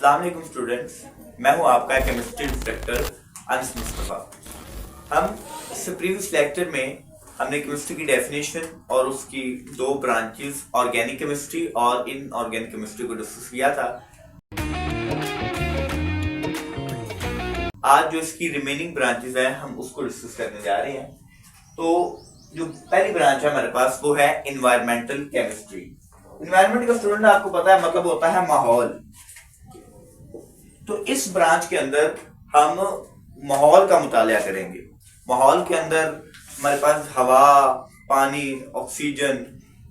अस्सलाम वालेकुम स्टूडेंट्स, मैं हूं आपका केमिस्ट्री इंस्ट्रक्टर अनस मुस्तफ़ा। हम इससे प्रीवियस लेक्चर में हमने केमिस्ट्री की डेफिनेशन और उसकी दो ब्रांचेस ऑर्गेनिक केमिस्ट्री और इनऑर्गेनिक केमिस्ट्री को डिस्कस किया था। आज जो इसकी रिमेनिंग ब्रांचेस है हम उसको डिस्कस करने जा रहे हैं। तो जो पहली ब्रांच है हमारे पास वो है इन्वायरमेंटल केमिस्ट्री। इन्वायरमेंट का स्टूडेंट आपको पता है मतलब होता है माहौल। तो इस ब्रांच के अंदर हम माहौल का मुतालिया करेंगे। माहौल के अंदर हमारे पास हवा, पानी, ऑक्सीजन,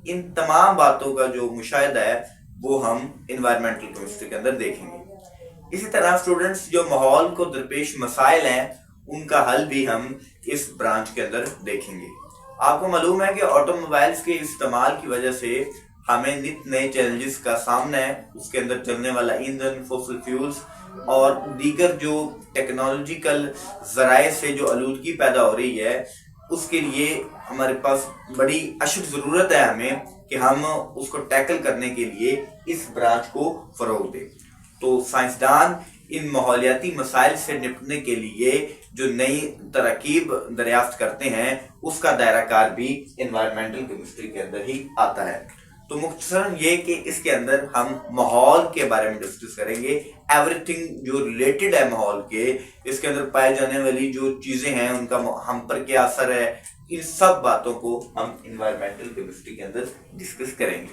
इन तमाम बातों का जो मुशाहिदा है वो हम इन्वायरमेंटल केमिस्ट्री के अंदर देखेंगे। इसी तरह स्टूडेंट्स जो माहौल को दरपेश मसाइल हैं उनका हल भी हम इस ब्रांच के अंदर देखेंगे। आपको मालूम है कि ऑटोमोबाइल्स के इस्तेमाल की वजह से हमें नित नए चैलेंजेस का सामना है। उसके अंदर चलने वाला ईंधन, फॉसिल फ्यूल्स और दीगर जो टेक्नोलॉजिकल जराए से जो आलूदगी पैदा हो रही है उसके लिए हमारे पास बड़ी अशद ज़रूरत है हमें कि हम उसको टैकल करने के लिए इस ब्रांच को फ़रोग़ दें। तो साइंसदान इन माहौलियाती मसाइल से निपटने के लिए जो नई तरकीब दरियाफ्त करते हैं उसका दायरा कार भी इन्वायरमेंटल केमिस्ट्री के अंदर ही आता है। तो मुख्तसरन ये कि इसके अंदर हम माहौल के बारे में डिस्कस करेंगे। एवरीथिंग जो रिलेटेड है माहौल के, इसके अंदर पाई जाने वाली जो चीजें हैं उनका हम पर क्या असर है, इन सब बातों को हम इन्वायरमेंटल केमिस्ट्री के अंदर डिस्कस करेंगे।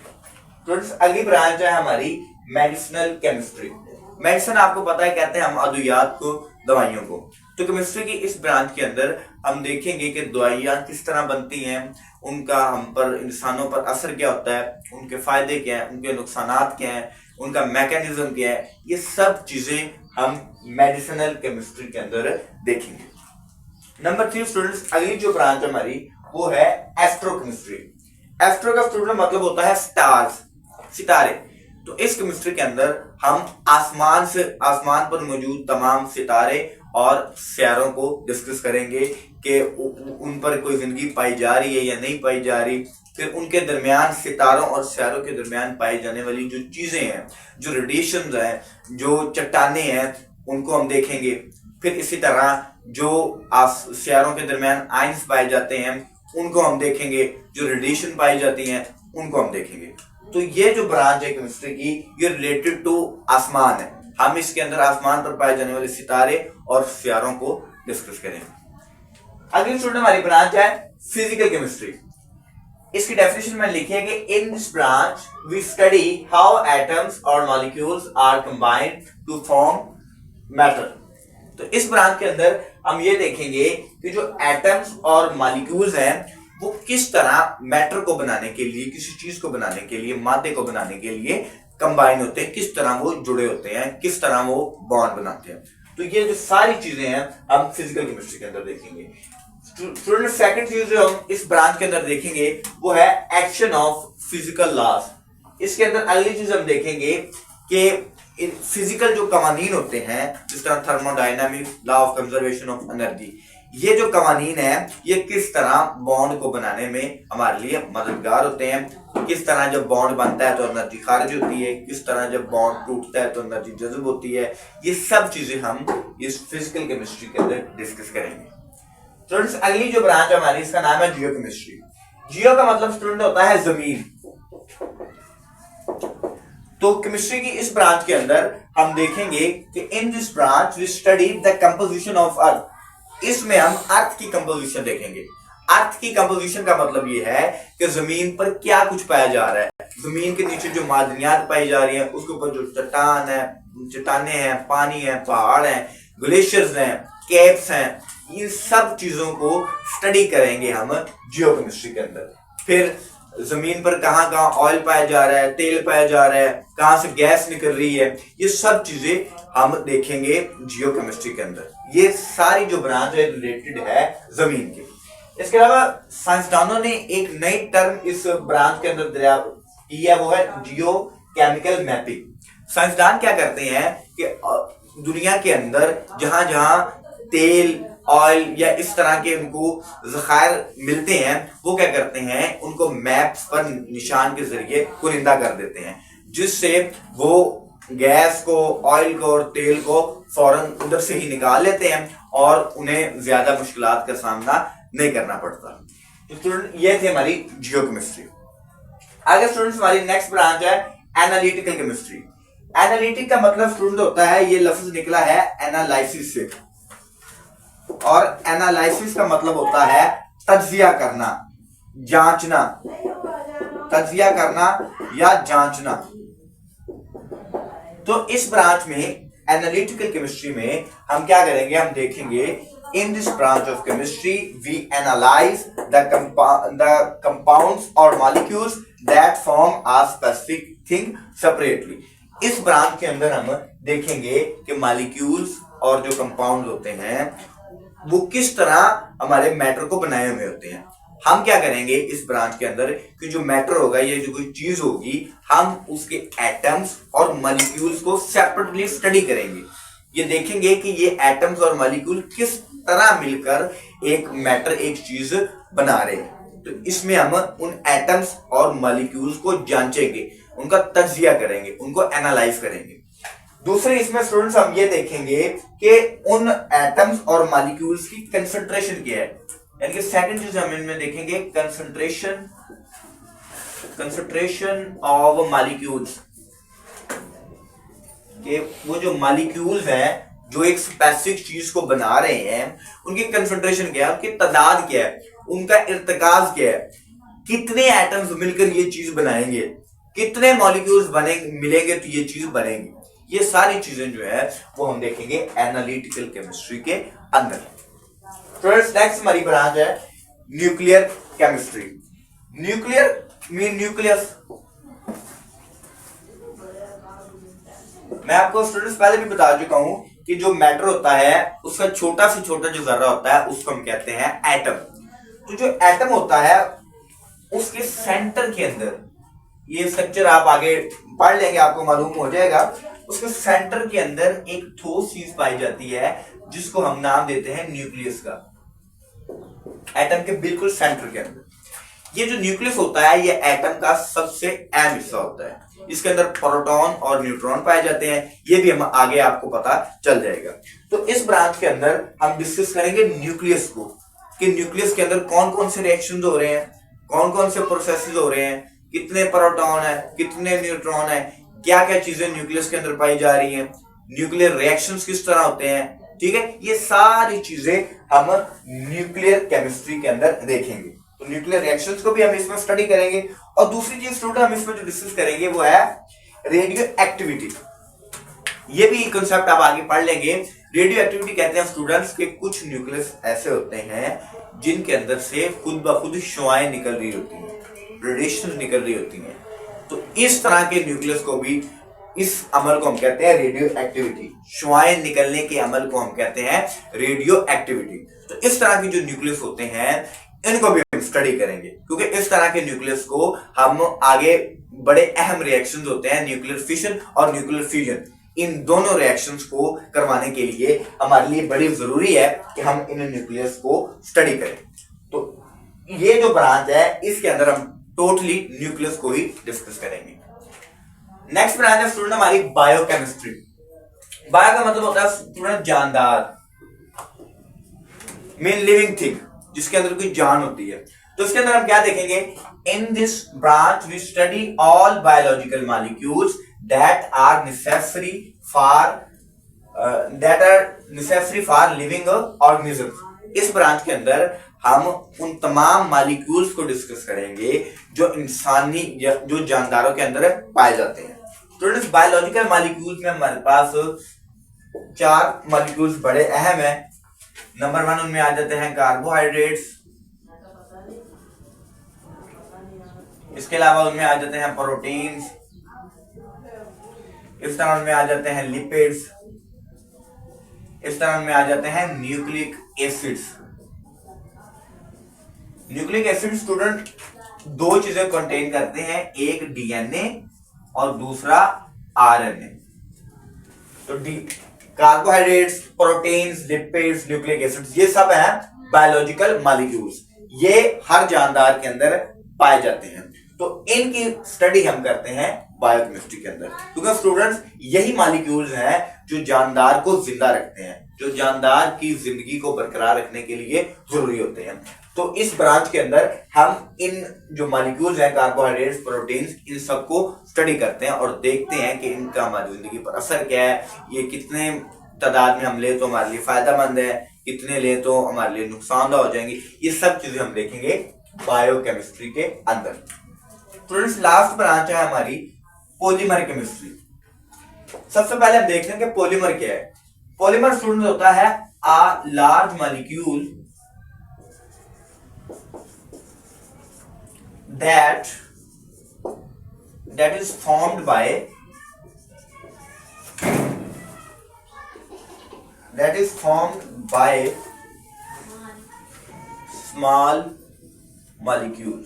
तो अगली ब्रांच है हमारी मेडिसिनल केमिस्ट्री। मेडिसिन आपको पता है कहते हैं हम अद्वियात को, दवाइयों को। तो केमिस्ट्री की इस ब्रांच के अंदर हम देखेंगे कि दवाइयाँ किस तरह बनती हैं, उनका हम पर, इंसानों पर असर क्या होता है, उनके फायदे क्या हैं, उनके नुकसानात क्या हैं, उनका मैकेनिज्म क्या है, ये सब चीजें हम मेडिसिनल केमिस्ट्री के अंदर देखेंगे। नंबर 3 स्टूडेंट्स, अगली जो ब्रांच हमारी वो है एस्ट्रोकेमिस्ट्री। एस्ट्रो का स्टूडेंट मतलब होता है स्टार्स, सितारे। तो इस केमिस्ट्री के अंदर हम आसमान पर मौजूद तमाम सितारे और सितारों को डिस्कस करेंगे कि उन पर कोई जिंदगी पाई जा रही है या नहीं पाई जा रही। फिर उनके दरमियान, सितारों और सितारों के दरमियान पाई जाने वाली जो चीजें हैं, जो रेडिएशंस हैं, जो चट्टाने हैं, उनको हम देखेंगे। फिर इसी तरह जो सितारों के दरमियान आयंस पाए जाते हैं उनको हम देखेंगे, जो रेडिएशन पाई जाती हैं उनको हम देखेंगे। तो ये जो ब्रांच है केमिस्ट्री की ये रिलेटेड टू आसमान है। हम इसके अंदर आसमान पर पाए जाने वाले सितारे और सितारों को डिस्कस करेंगे। अगली स्टूडेंट हमारी ब्रांच है फिजिकल केमिस्ट्री। इसकी डेफिनेशन में लिखी है कि in this branch we study how atoms और molecules are combined to form matter. तो इस ब्रांच के अंदर हम ये देखेंगे कि जो एटम्स और मॉलिक्यूल्स हैं वो किस तरह मैटर को बनाने के लिए, किसी चीज को बनाने के लिए, मादे को बनाने के लिए कंबाइन होते हैं, किस तरह वो जुड़े होते हैं, किस तरह वो बॉन्ड बनाते हैं। तो ये जो सारी चीजें हैं हम फिजिकल केमिस्ट्री के अंदर देखेंगे। स्टूडेंट सेकंड चीज जो हम इस ब्रांच के अंदर देखेंगे वो है एक्शन ऑफ फिजिकल लॉज। इसके अंदर अगली चीज हम देखेंगे कि फिजिकल जो कवानीन होते हैं, जिस तरह thermodynamics, law of conservation of energy, ये जो कवानीन है ये किस तरह बॉन्ड को बनाने में हमारे लिए मददगार होते हैं। किस तरह जब बॉन्ड बनता है तो एनर्जी खारिज होती है, किस तरह जब बॉन्ड टूटता है तो एनर्जी जज्ब होती है। ये सब चीजें हम इस फिजिकल केमिस्ट्री के अंदर डिस्कस करेंगे। स्टूडेंट्स अगली जो ब्रांच हमारी इसका नाम है जियो केमिस्ट्री। जियो का मतलब स्टूडेंट होता है जमीन। तो केमिस्ट्री की इस ब्रांच के अंदर हम देखेंगे कि in this branch we study the composition of earth. इसमें हम अर्थ की कंपोजिशन देखेंगे। अर्थ की कंपोजिशन का मतलब ये है कि जमीन पर क्या कुछ पाया जा रहा है, जमीन के नीचे जो मादनियात पाई जा रही है, उसके ऊपर जो चट्टाने हैं, पानी है, पहाड़ हैं, ग्लेशियर्स हैं, कैप्स हैं, इन सब चीजों को स्टडी करेंगे हम जियोकेमिस्ट्री के अंदर। फिर जमीन पर कहाँ कहाँ ऑयल पाया जा रहा है, तेल पाया जा रहा है, कहाँ से गैस निकल रही है, ये सब चीजें हम देखेंगे जियोकेमिस्ट्री के अंदर। ये सारी जो ब्रांच है रिलेटेड है जमीन के। इसके अलावा साइंसदानों ने एक नई टर्म इस ब्रांच के अंदर की है, वो है जियो केमिकल मैपिंग। साइंसदान क्या करते हैं कि दुनिया के अंदर जहां जहां तेल, ऑयल या इस तरह के उनको ज़खायर मिलते हैं वो क्या करते हैं, उनको मैप्स पर निशान के जरिए कुरिंदा कर देते हैं, जिससे वो गैस को, ऑयल को और तेल को फौरन उधर से ही निकाल लेते हैं और उन्हें ज्यादा मुश्किलात का सामना नहीं करना पड़ता। तो स्टूडेंट ये थी हमारी जियोकेमिस्ट्री। आगे स्टूडेंट्स हमारी नेक्स्ट ब्रांच है एनालिटिकल केमिस्ट्री। एनालिटिक का मतलब स्टूडेंट होता है, ये लफ्ज निकला है एनालिसिस से, और एनालिसिस का मतलब होता है तज्जिया करना, जांचना, तज्जिया करना या जांचना। तो इस ब्रांच में एनालिटिकल केमिस्ट्री में हम क्या करेंगे, हम देखेंगे in this branch of chemistry we analyse the compounds और molecules that form a specific thing separately. इस ब्रांच के अंदर हम देखेंगे कि मॉलिक्यूल्स और जो कंपाउंड होते हैं वो किस तरह हमारे मैटर को बनाए हुए होते हैं। हम क्या करेंगे इस ब्रांच के अंदर कि जो मैटर होगा, ये जो कोई चीज होगी, हम उसके एटम्स और मॉलिक्यूल्स को सेपरेटली स्टडी करेंगे। ये देखेंगे कि ये एटम्स और मॉलिक्यूल किस तरह मिलकर एक मैटर, एक चीज बना रहे हैं। तो इसमें हम उन एटम्स और मॉलिक्यूल्स को जांचेंगे, उनका तज्जिया करेंगे, उनको एनालाइज करेंगे। दूसरे इसमें स्टूडेंट्स हम ये देखेंगे कि उन एटम्स और मॉलिक्यूल्स की कंसंट्रेशन क्या है, यानी कि सेकंड चीज हम इनमें देखेंगे कंसंट्रेशन ऑफ मॉलिक्यूल्स, कि वो जो मॉलिक्यूल्स हैं जो एक स्पेसिफिक चीज को बना रहे हैं, उनकी कंसंट्रेशन क्या है, उनकी तादाद क्या है, उनका इर्तिकाज क्या है, कितने एटम्स मिलकर ये चीज बनाएंगे, कितने मॉलिक्यूल्स बने मिलेंगे तो ये चीज बनेगी। ये सारी चीजें जो है वो हम देखेंगे एनालिटिकल केमिस्ट्री के अंदर। फ्रेंड्स नेक्स्ट हमारी ब्रांच है nuclear chemistry. Nuclear mean nucleus. मैं आपको स्टूडेंट्स पहले भी बता चुका हूं कि जो मैटर होता है उसका छोटा से छोटा जो जर्रा होता है उसको हम कहते हैं एटम। तो जो एटम होता है उसके सेंटर के अंदर, ये स्ट्रक्चर आप आगे पढ़ लेंगे आपको मालूम हो जाएगा, उसके सेंटर के अंदर एक ठोस चीज पाई जाती है जिसको हम नाम देते हैं न्यूक्लियस का। एटम के बिल्कुल सेंटर के अंदर ये जो न्यूक्लियस होता है ये एटम का सबसे अहम हिस्सा होता है। इसके अंदर प्रोटॉन और न्यूट्रॉन पाए जाते हैं, ये भी हम आगे आपको पता चल जाएगा। तो इस ब्रांच के अंदर हम डिस्कस करेंगे न्यूक्लियस को, कि न्यूक्लियस के अंदर कौन कौन से रिएक्शंस हो रहे हैं, कौन कौन से प्रोसेसेस हो रहे हैं, कितने प्रोटॉन है, कितने न्यूट्रॉन है, क्या क्या चीजें न्यूक्लियस के अंदर पाई जा रही हैं, न्यूक्लियर रिएक्शंस किस तरह होते हैं। ठीक है, ये सारी चीजें हम न्यूक्लियर केमिस्ट्री के अंदर देखेंगे। तो न्यूक्लियर रिएक्शंस को भी हम इसमें स्टडी करेंगे। और दूसरी चीज स्टूडेंट हम इसमें जो डिस्कस करेंगे वो है रेडियो एक्टिविटी। ये भी कंसेप्ट आप आगे पढ़ लेंगे। रेडियो एक्टिविटी कहते हैं स्टूडेंट्स के कुछ न्यूक्लियस ऐसे होते हैं जिनके अंदर से खुद ब खुद शुआएं निकल रही होती हैं, रेडिएशन निकल रही होती हैं। तो इस तरह के न्यूक्लियस को भी, इस अमल को हम कहते हैं रेडियो एक्टिविटी। शुआएं निकलने के अमल को हम कहते हैं रेडियो एक्टिविटी। तो इस तरह के जो न्यूक्लियस होते हैं इनको भी हम स्टडी करेंगे, क्योंकि इस तरह के न्यूक्लियस को हम आगे बड़े अहम रिएक्शंस होते हैं, न्यूक्लियर फिशन और न्यूक्लियर फ्यूजन, इन दोनों रिएक्शंस को करवाने के लिए हमारे लिए बड़ी जरूरी है कि हम इन न्यूक्लियस को स्टडी करें। तो ये जो ब्रांच है इसके अंदर हम टोटली न्यूक्लियस को ही डिस्कस करेंगे। नेक्स्ट ब्रांच है स्टूडेंट हमारी बायोकेमिस्ट्री। बायो का मतलब होता है स्टूडेंट जानदार, मीन लिविंग थिंग, जिसके अंदर कोई जान होती है। तो इसके अंदर हम क्या देखेंगे, in this branch we study all biological molecules that are necessary for living organisms. इस ब्रांच के अंदर हम उन तमाम मॉलिक्यूल्स को डिस्कस करेंगे जो इंसानी जो जानदारों के अंदर पाए जाते हैं। स्टूडेंट्स बायोलॉजिकल मॉलिक्यूल्स में हमारे पास 4 मॉलिक्यूल्स बड़े अहम हैं। नंबर 1 उनमें आ जाते हैं कार्बोहाइड्रेट्स, इसके अलावा उनमें आ जाते हैं प्रोटीन्स, इस तरह उनमें आ जाते हैं लिपिड्स, इस तरह उनमें आ जाते हैं nucleic acids. Nucleic acid student 2 चीजें कंटेन करते हैं, एक डीएनए और दूसरा आरएनए। तो carbohydrates, proteins, lipids, nucleic acids, ये सब हैं बायोलॉजिकल मॉलिक्यूल्स। ये हर जानदार के अंदर पाए जाते हैं। तो इनकी स्टडी हम करते हैं बायोकेमिस्ट्री के अंदर, क्योंकि स्टूडेंट्स यही मॉलिक्यूल्स हैं जो जानदार को जिंदा रखते हैं, जो जानदार की जिंदगी को बरकरार रखने के लिए जरूरी होते हैं। तो इस ब्रांच के अंदर हम इन जो मॉलिक्यूल्स हैं, कार्बोहाइड्रेट्स, प्रोटीन्स, इन सबको स्टडी करते हैं और देखते हैं कि इनका हमारी जिंदगी पर असर क्या है, ये कितने तादाद में हम ले तो हमारे लिए फायदेमंद है, कितने ले तो हमारे लिए नुकसानदायक हो जाएंगे। ये सब चीजें हम देखेंगे बायोकेमिस्ट्री के अंदर। स्टूडेंट्स लास्ट ब्रांच है हमारी पॉलीमर केमिस्ट्री। सबसे पहले हम देखते हैं कि पॉलीमर क्या है। पॉलीमर स्टूडेंट होता है a large molecule that is formed by small molecules।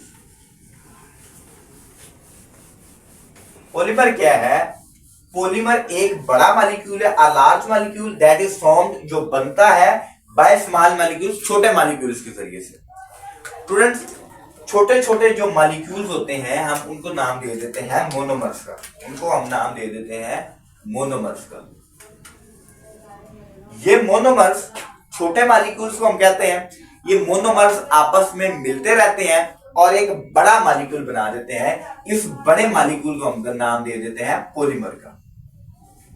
Polymer क्या है? पॉलीमर एक बड़ा मॉलिक्यूल है, a large molecule that is formed, जो बनता है बाय स्मॉल मॉलिक्यूल्स, छोटे मॉलिक्यूल्स के जरिए से। स्टूडेंट्स छोटे छोटे जो मॉलिक्यूल्स होते हैं हम उनको नाम दे देते हैं मोनोमर्स का, उनको हम नाम दे देते हैं मोनोमर्स का। ये मोनोमर्स छोटे मॉलिक्यूल्स को हम कहते हैं, ये मोनोमर्स आपस में मिलते रहते हैं और एक बड़ा मॉलिक्यूल बना देते हैं। इस बड़े मॉलिक्यूल को हम नाम दे देते हैं पॉलीमर का,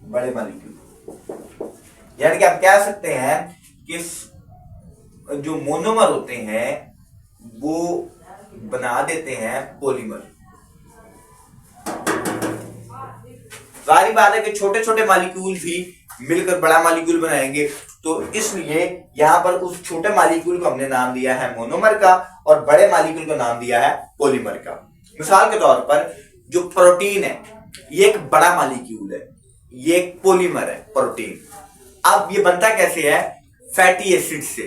बड़े मॉलिक्यूल। यानी कि आप कह सकते हैं कि जो मोनोमर होते हैं वो बना देते हैं पॉलीमर। सारी बात है कि छोटे छोटे मॉलिक्यूल भी मिलकर बड़ा मॉलिक्यूल बनाएंगे, तो इसलिए यहां पर उस छोटे मॉलिक्यूल को हमने नाम दिया है मोनोमर का और बड़े मॉलिक्यूल को नाम दिया है पॉलीमर का। मिसाल के तौर पर जो प्रोटीन है ये एक बड़ा मॉलिक्यूल है, ये एक पॉलीमर है प्रोटीन। अब ये बनता कैसे है? फैटी एसिड से,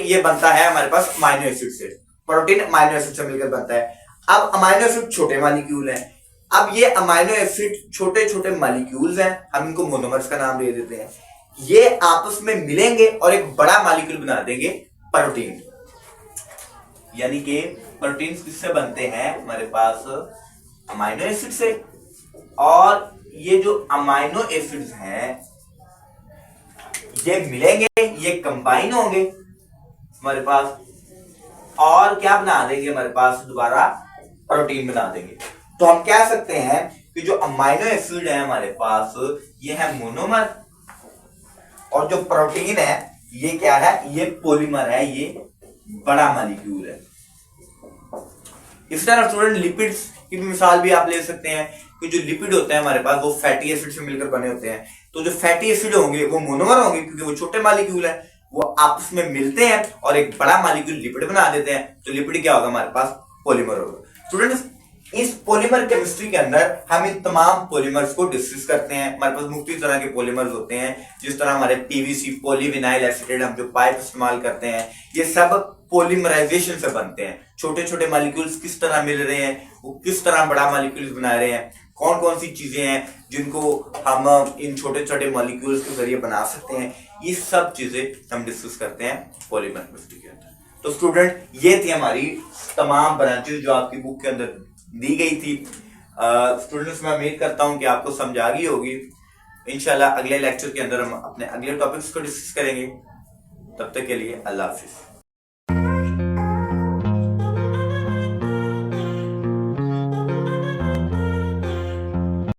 ये बनता है हमारे पास अमाइनो एसिड से। प्रोटीन अमाइनो एसिड से मिलकर बनता है। अब अमाइनो एसिड छोटे मॉलिक्यूल हैं, अब ये अमाइनो एसिड छोटे छोटे मॉलिक्यूल्स हैं, हम इनको मोनोमर्स का नाम दे देते हैं। ये आपस में मिलेंगे और एक बड़ा मॉलिक्यूल बना देंगे प्रोटीन। यानी कि प्रोटीन्स किससे बनते हैं? हमारे पास अमाइनो एसिड से, और ये जो अमाइनो एसिड्स हैं ये मिलेंगे, ये कंबाइन होंगे हमारे पास और क्या बना देंगे? हमारे पास दोबारा प्रोटीन बना देंगे। तो हम कह सकते हैं कि जो अमाइनो एसिड है हमारे पास ये है मोनोमर, और जो प्रोटीन है ये क्या है? ये पॉलीमर है, ये बड़ा मॉलिक्यूल है। इस तरह स्टूडेंट लिपिड्स की मिसाल भी आप ले सकते हैं कि जो लिपिड होते हैं हमारे पास वो फैटी एसिड से मिलकर बने होते हैं। तो जो फैटी एसिड होंगे वो मोनोमर होंगे क्योंकि वो छोटे मॉलिक्यूल है, वो आपस में मिलते हैं और एक बड़ा मॉलिक्यूल लिपिड बना देते हैं। तो लिपिड क्या होगा? हमारे पास पॉलीमर होगा। स्टूडेंट्स इस पॉलीमर केमिस्ट्री के अंदर हम इन तमाम पॉलीमर्स को डिस्कस करते हैं। हमारे पास मुख्तलिफ तरह के पॉलीमर्स होते हैं, जिस तरह हमारे पीवीसी पॉलीविनाइल एसिटेट हम जो पाइप इस्तेमाल करते हैं, ये सब पॉलीमराइजेशन से बनते हैं। छोटे छोटे मॉलिक्यूल्स किस तरह मिल रहे हैं, वो किस तरह बड़ा मॉलिक्यूल्स बना रहे हैं, कौन कौन सी चीजें हैं जिनको हम इन छोटे छोटे मॉलिक्यूल्स के जरिए बना सकते हैं, ये सब चीजें हम डिस्कस करते हैं पॉलीमर केमिस्ट्री के अंदर। तो स्टूडेंट ये थी हमारी तमाम ब्रांचेस जो आपकी बुक के अंदर दी गई थी। स्टूडेंट्स मैं उम्मीद करता हूं कि आपको समझ आ गई होगी। इंशाल्लाह अगले लेक्चर के अंदर हम अपने अगले टॉपिक्स को डिस्कस करेंगे। तब तक के लिए अल्लाह हाफिज।